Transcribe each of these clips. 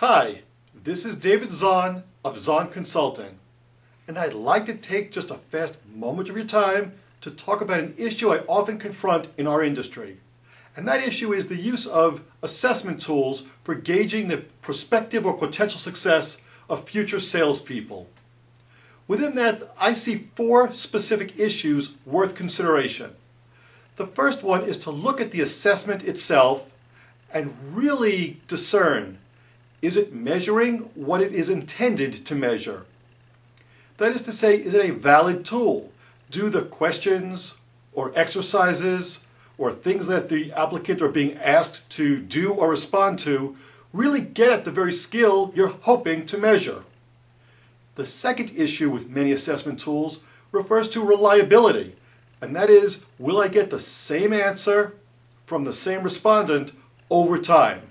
Hi, this is David Zahn of Zahn Consulting, and I'd like to take just a fast moment of your time to talk about an issue I often confront in our industry. And that issue is the use of assessment tools for gauging the prospective or potential success of future salespeople. Within that, I see four specific issues worth consideration. The first one is to look at the assessment itself and really discern, is it measuring what it is intended to measure? That is to say, is it a valid tool? Do the questions or exercises or things that the applicant are being asked to do or respond to really get at the very skill you're hoping to measure? The second issue with many assessment tools refers to reliability, and that is, will I get the same answer from the same respondent over time?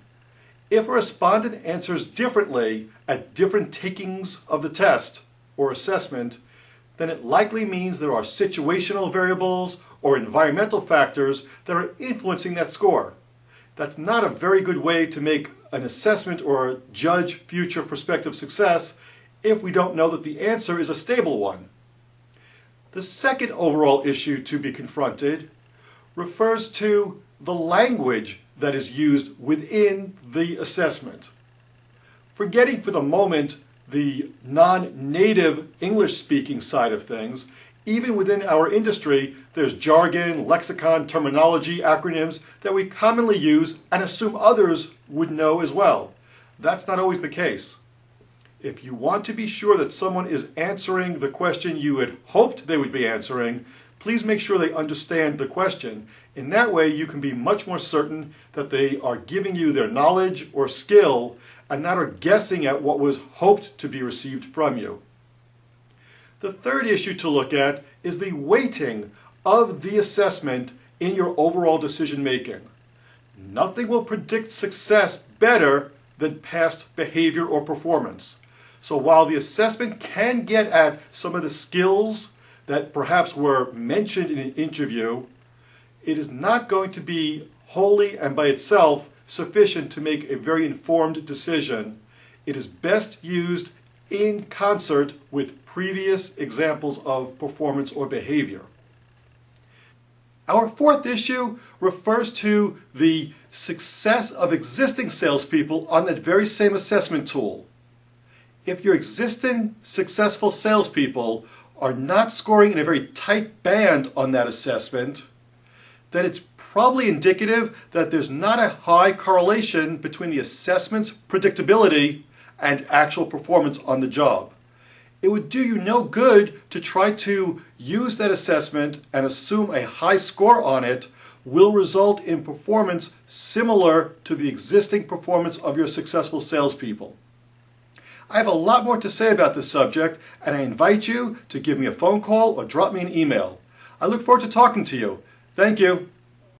If a respondent answers differently at different takings of the test or assessment, then it likely means there are situational variables or environmental factors that are influencing that score. That's not a very good way to make an assessment or judge future prospective success if we don't know that the answer is a stable one. The second overall issue to be confronted refers to the language that is used within the assessment. Forgetting for the moment the non-native English-speaking side of things, even within our industry, there's jargon, lexicon, terminology, acronyms that we commonly use and assume others would know as well. That's not always the case. If you want to be sure that someone is answering the question you had hoped they would be answering, please make sure they understand the question. In that way, you can be much more certain that they are giving you their knowledge or skill and not are guessing at what was hoped to be received from you. The third issue to look at is the weighting of the assessment in your overall decision making. Nothing will predict success better than past behavior or performance. So while the assessment can get at some of the skills that perhaps were mentioned in an interview, it is not going to be wholly and by itself sufficient to make a very informed decision. It is best used in concert with previous examples of performance or behavior. Our fourth issue refers to the success of existing salespeople on that very same assessment tool. If your existing successful salespeople are not scoring in a very tight band on that assessment, then it's probably indicative that there's not a high correlation between the assessment's predictability and actual performance on the job. It would do you no good to try to use that assessment and assume a high score on it will result in performance similar to the existing performance of your successful salespeople. I have a lot more to say about this subject, and I invite you to give me a phone call or drop me an email. I look forward to talking to you. Thank you.